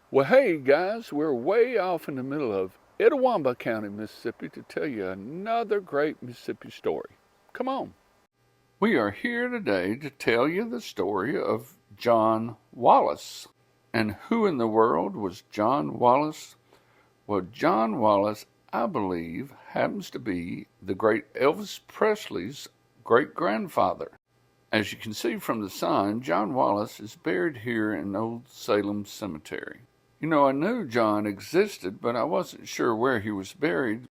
Well, hey guys, we're way off in the middle of Itawamba County, Mississippi to tell you another great Mississippi story. Come on. We are here today to tell you the story of John Wallace. And who in the world was John Wallace? Well, John Wallace, I believe, happens to be the great Elvis Presley's great-grandfather. As you can see from the sign, John Wallace is buried here in Old Salem Cemetery. You know, I knew John existed, but I wasn't sure where he was buried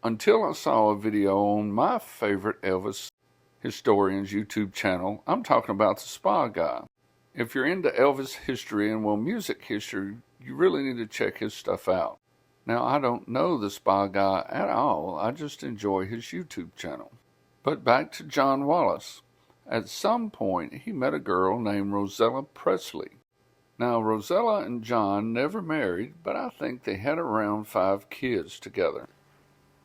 until I saw a video on my favorite Elvis historian's YouTube channel. I'm talking about the Spa Guy. If you're into Elvis history and, well, music history, you really need to check his stuff out. Now, I don't know the Spa Guy at all. I just enjoy his YouTube channel. But back to John Wallace. At some point, he met a girl named Rosella Presley. Now, Rosella and John never married, but I think they had around 5 kids together.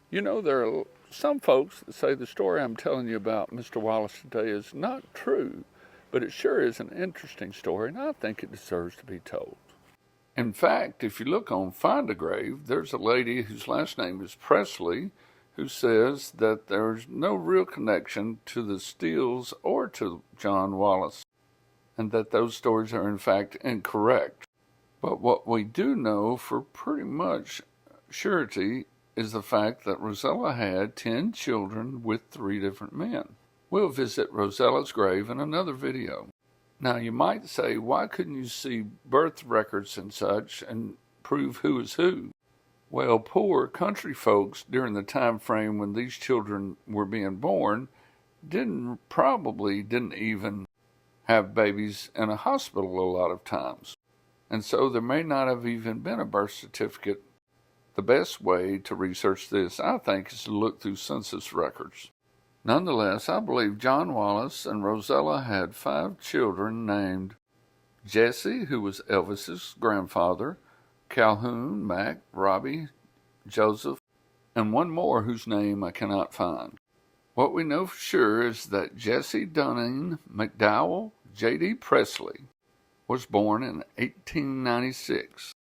You know, there are some folks that say the story I'm telling you about Mr. Wallace today is not true, but it sure is an interesting story, and I think it deserves to be told. In fact, if you look on Find a Grave, there's a lady whose last name is Presley who says that there's no real connection to the Steeles or to John Wallace, and that those stories are in fact incorrect. But what we do know for pretty much surety is the fact that Rosella had 10 children with 3 different men. We'll visit Rosella's grave in another video. Now you might say, why couldn't you see birth records and such and prove who is who? Well, poor country folks during the time frame when these children were being born probably didn't even have babies in a hospital a lot of times. And so there may not have even been a birth certificate. The best way to research this, I think, is to look through census records. Nonetheless, I believe John Wallace and Rosella had 5 children named Jesse, who was Elvis's grandfather, Calhoun, Mac, Robbie, Joseph, and one more whose name I cannot find. What we know for sure is that Jesse Dunning McDowell J.D. Presley was born in 1896.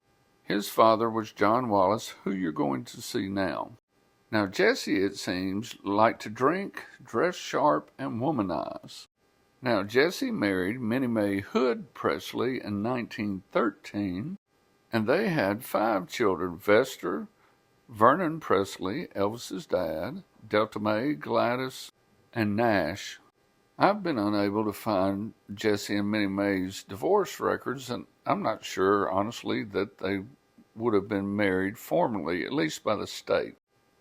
His father was John Wallace, who you're going to see now. Now, Jesse, it seems, liked to drink, dress sharp, and womanize. Now, Jesse married Minnie Mae Hood Presley in 1913, and they had 5 children: Vester, Vernon Presley, Elvis's dad, Delta Mae, Gladys, and Nash. I've been unable to find Jesse and Minnie Mae's divorce records, and I'm not sure, honestly, that they would have been married formally, at least by the state.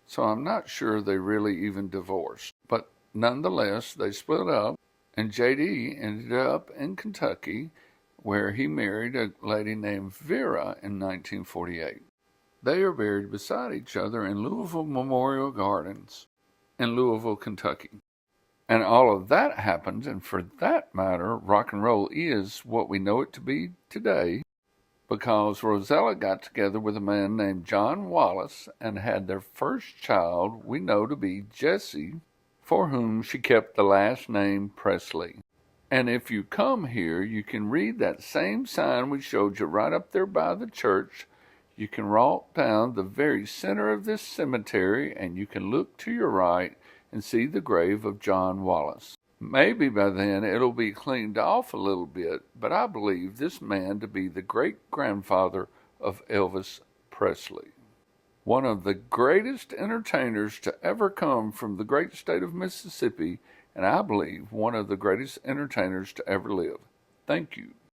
So I'm not sure they really even divorced. But nonetheless, they split up, and J.D. ended up in Kentucky, where he married a lady named Vera in 1948. They are buried beside each other in Louisville Memorial Gardens in Louisville, Kentucky. And all of that happened, and for that matter, rock and roll is what we know it to be today, because Rosella got together with a man named John Wallace and had their first child we know to be Jesse, for whom she kept the last name Presley. And if you come here, you can read that same sign we showed you right up there by the church. You can walk down the very center of this cemetery, and you can look to your right and see the grave of John Wallace. Maybe by then it'll be cleaned off a little bit, but I believe this man to be the great-grandfather of Elvis Presley. One of the greatest entertainers to ever come from the great state of Mississippi, and I believe one of the greatest entertainers to ever live. Thank you.